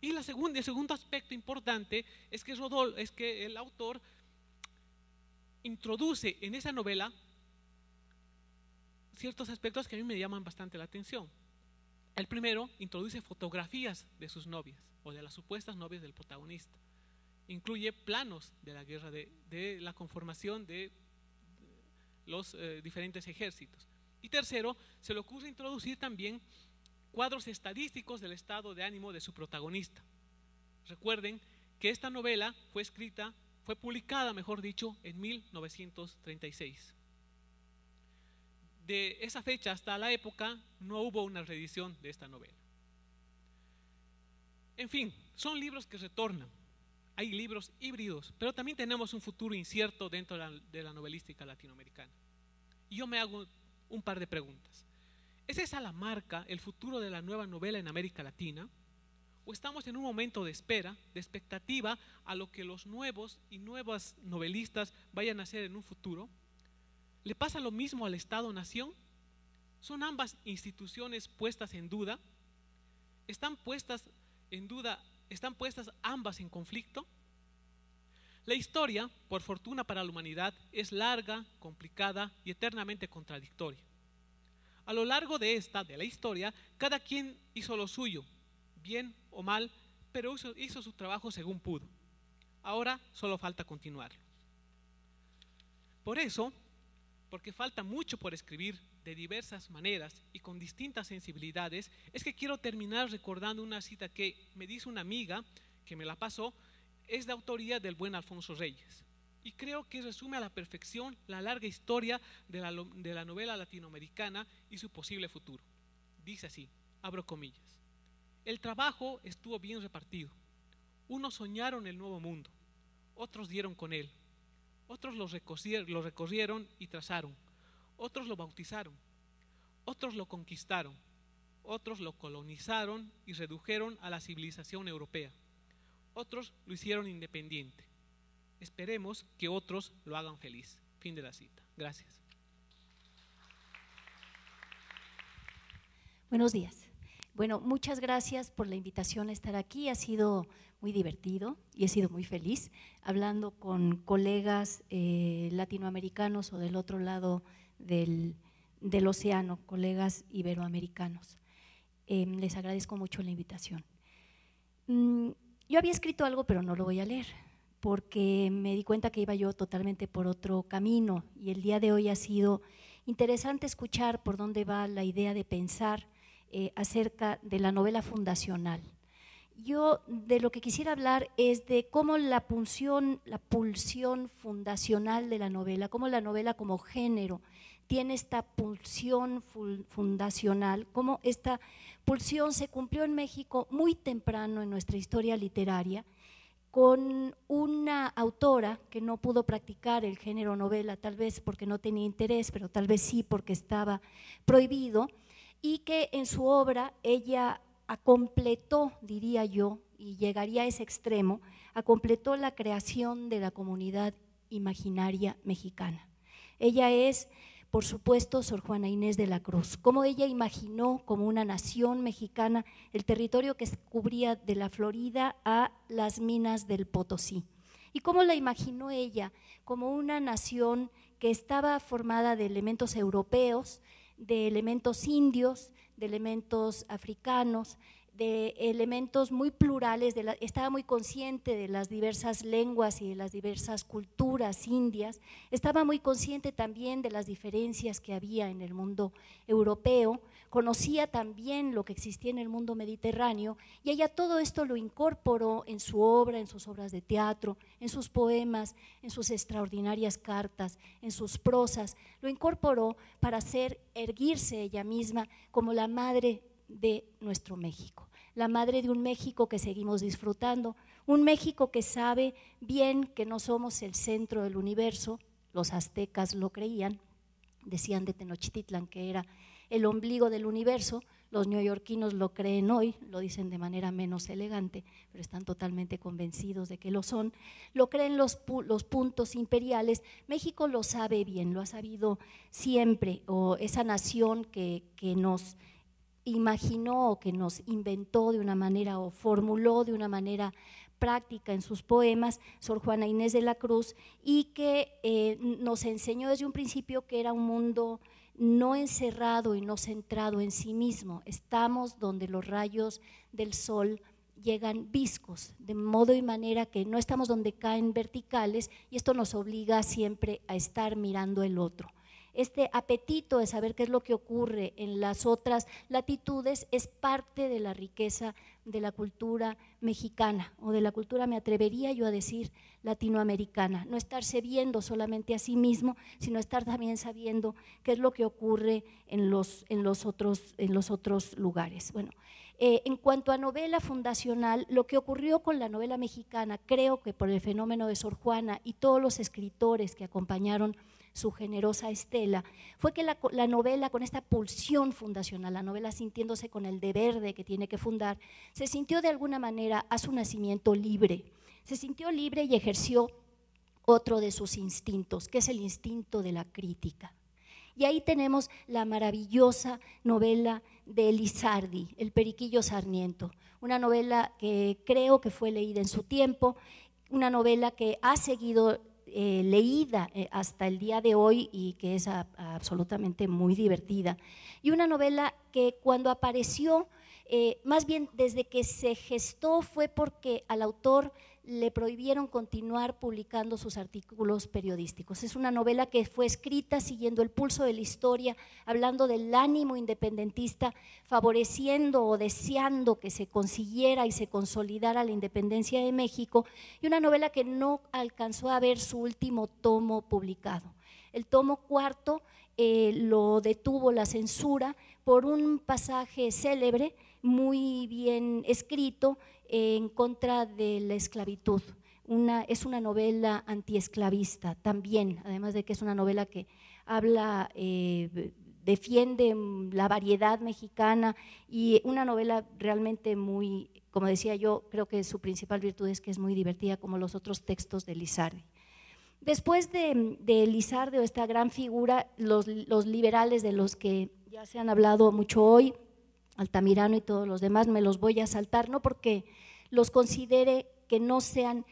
Y el segundo aspecto importante es que el autor introduce en esa novela ciertos aspectos que a mí me llaman bastante la atención. El primero, introduce fotografías de sus novias o de las supuestas novias del protagonista. Incluye planos de la guerra, de la conformación de los diferentes ejércitos. Y tercero, se le ocurre introducir también cuadros estadísticos del estado de ánimo de su protagonista. Recuerden que esta novela fue publicada, mejor dicho, en 1936. De esa fecha hasta la época no hubo una reedición de esta novela. En fin, son libros que retornan. Hay libros híbridos, pero también tenemos un futuro incierto dentro de la novelística latinoamericana. Y yo me hago un par de preguntas. ¿Es esa la marca, el futuro de la nueva novela en América Latina? ¿O estamos en un momento de espera, de expectativa a lo que los nuevos y nuevas novelistas vayan a hacer en un futuro? ¿Le pasa lo mismo al Estado-Nación? ¿Son ambas instituciones puestas en duda? ¿Están puestas ambas en conflicto? La historia, por fortuna para la humanidad, es larga, complicada y eternamente contradictoria. A lo largo de la historia, cada quien hizo lo suyo, bien o mal, pero hizo su trabajo según pudo. Ahora solo falta continuarlo. Por eso, porque falta mucho por escribir de diversas maneras y con distintas sensibilidades, es que quiero terminar recordando una cita que me dice una amiga que me la pasó. Es de autoría del buen Alfonso Reyes y creo que resume a la perfección la larga historia de la novela latinoamericana y su posible futuro. Dice así, abro comillas: el trabajo estuvo bien repartido. Unos soñaron el nuevo mundo, otros dieron con él, otros lo recorrieron y trazaron, otros lo bautizaron, otros lo conquistaron, otros lo colonizaron y redujeron a la civilización europea. Otros lo hicieron independiente. Esperemos que otros lo hagan feliz. Fin de la cita. Gracias. Buenos días. Bueno, muchas gracias por la invitación a estar aquí. Ha sido muy divertido y he sido muy feliz hablando con colegas latinoamericanos o del otro lado del océano, colegas iberoamericanos. Les agradezco mucho la invitación. Yo había escrito algo, pero no lo voy a leer, porque me di cuenta que iba yo totalmente por otro camino y el día de hoy ha sido interesante escuchar por dónde va la idea de pensar acerca de la novela fundacional. Yo de lo que quisiera hablar es de cómo la pulsión fundacional de la novela, cómo la novela como género tiene esta pulsión fundacional, cómo esta pulsión se cumplió en México muy temprano en nuestra historia literaria, con una autora que no pudo practicar el género novela, tal vez porque no tenía interés, pero tal vez sí porque estaba prohibido, y que en su obra ella completó, diría yo, y llegaría a ese extremo, completó la creación de la comunidad imaginaria mexicana. Ella es, por supuesto, Sor Juana Inés de la Cruz. Cómo ella imaginó como una nación mexicana el territorio que cubría de la Florida a las minas del Potosí. Y cómo la imaginó ella como una nación que estaba formada de elementos europeos, de elementos indios, de elementos africanos, de elementos muy plurales, estaba muy consciente de las diversas lenguas y de las diversas culturas indias, estaba muy consciente también de las diferencias que había en el mundo europeo, conocía también lo que existía en el mundo mediterráneo y ella todo esto lo incorporó en su obra, en sus obras de teatro, en sus poemas, en sus extraordinarias cartas, en sus prosas, lo incorporó para erguirse ella misma como la madre de nuestro México, la madre de un México que seguimos disfrutando, un México que sabe bien que no somos el centro del universo. Los aztecas lo creían, decían de Tenochtitlan que era el ombligo del universo. Los neoyorquinos lo creen hoy, lo dicen de manera menos elegante, pero están totalmente convencidos de que lo son. Lo creen los puntos imperiales. México lo sabe bien, lo ha sabido siempre, o esa nación que nos imaginó o que nos inventó de una manera o formuló de una manera práctica en sus poemas, Sor Juana Inés de la Cruz, y que nos enseñó desde un principio que era un mundo no encerrado y no centrado en sí mismo. Estamos donde los rayos del sol llegan viscos, de modo y manera que no estamos donde caen verticales, y esto nos obliga siempre a estar mirando el otro. Este apetito de saber qué es lo que ocurre en las otras latitudes es parte de la riqueza de la cultura mexicana, o de la cultura, me atrevería yo a decir, latinoamericana. No estarse viendo solamente a sí mismo, sino estar también sabiendo qué es lo que ocurre en los otros lugares. Bueno, en cuanto a novela fundacional, lo que ocurrió con la novela mexicana, creo que por el fenómeno de Sor Juana y todos los escritores que acompañaron su generosa estela, fue que la novela, con esta pulsión fundacional, la novela sintiéndose con el deber de que tiene que fundar, se sintió de alguna manera a su nacimiento libre, se sintió libre y ejerció otro de sus instintos, que es el instinto de la crítica. Y ahí tenemos la maravillosa novela de Lizardi, El Periquillo Sarmiento, una novela que creo que fue leída en su tiempo, una novela que ha seguido leída hasta el día de hoy y que es absolutamente muy divertida, y una novela que cuando apareció, más bien desde que se gestó, fue porque al autor le prohibieron continuar publicando sus artículos periodísticos. Es una novela que fue escrita siguiendo el pulso de la historia, hablando del ánimo independentista, favoreciendo o deseando que se consiguiera y se consolidara la independencia de México, y una novela que no alcanzó a ver su último tomo publicado. El tomo cuarto lo detuvo la censura por un pasaje célebre, muy bien escrito, en contra de la esclavitud. Es una novela antiesclavista también, además de que es una novela que habla, defiende la variedad mexicana, y una novela realmente muy, como decía yo, creo que su principal virtud es que es muy divertida, como los otros textos de Lizardi. Después de Lizardi, esta gran figura, los liberales de los que ya se han hablado mucho hoy, Altamirano y todos los demás, me los voy a saltar, no porque los considere que no sean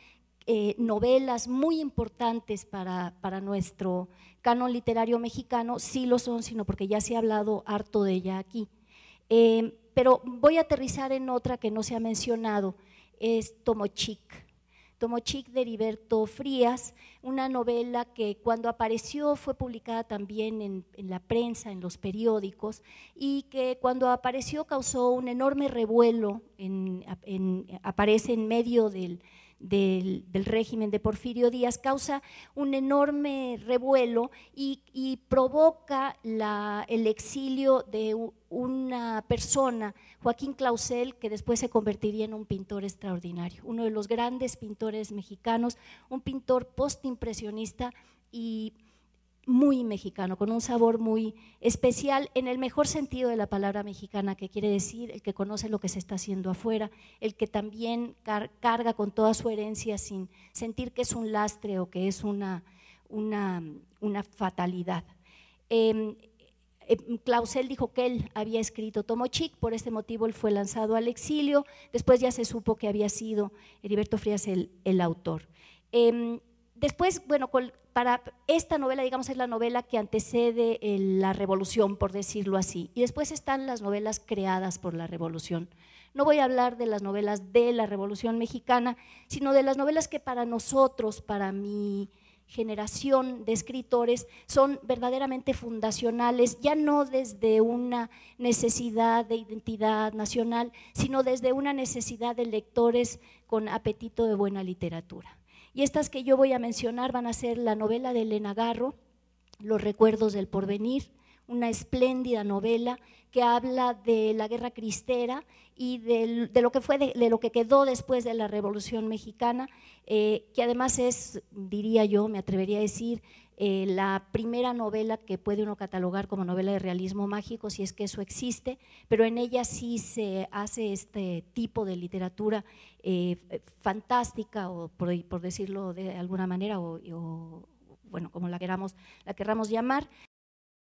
novelas muy importantes para nuestro canon literario mexicano, sí lo son, sino porque ya se ha hablado harto de ella aquí. Pero voy a aterrizar en otra que no se ha mencionado, es Tomochic. Tomochic de Heriberto Frías, una novela que cuando apareció fue publicada también en la prensa, en los periódicos, y que cuando apareció causó un enorme revuelo, aparece en medio del régimen de Porfirio Díaz, causa un enorme revuelo y provoca el exilio de una persona, Joaquín Clausel, que después se convertiría en un pintor extraordinario, uno de los grandes pintores mexicanos, un pintor postimpresionista y muy mexicano, con un sabor muy especial en el mejor sentido de la palabra mexicana, que quiere decir el que conoce lo que se está haciendo afuera, el que también carga con toda su herencia sin sentir que es un lastre o que es una fatalidad. Clausel dijo que él había escrito Tomochic, por este motivo él fue lanzado al exilio, después ya se supo que había sido Heriberto Frías el autor. Después, bueno, para esta novela, digamos, es la novela que antecede la revolución, por decirlo así, y después están las novelas creadas por la revolución. No voy a hablar de las novelas de la Revolución Mexicana, sino de las novelas que para nosotros, para mi generación de escritores, son verdaderamente fundacionales, ya no desde una necesidad de identidad nacional, sino desde una necesidad de lectores con apetito de buena literatura. Y estas que yo voy a mencionar van a ser la novela de Elena Garro, Los recuerdos del porvenir, una espléndida novela que habla de la guerra cristera y de lo que fue, de lo que quedó después de la Revolución Mexicana, que además es, diría yo, me atrevería a decir, la primera novela que puede uno catalogar como novela de realismo mágico, si es que eso existe, pero en ella sí se hace este tipo de literatura fantástica, o por decirlo de alguna manera, o bueno, como la queramos llamar.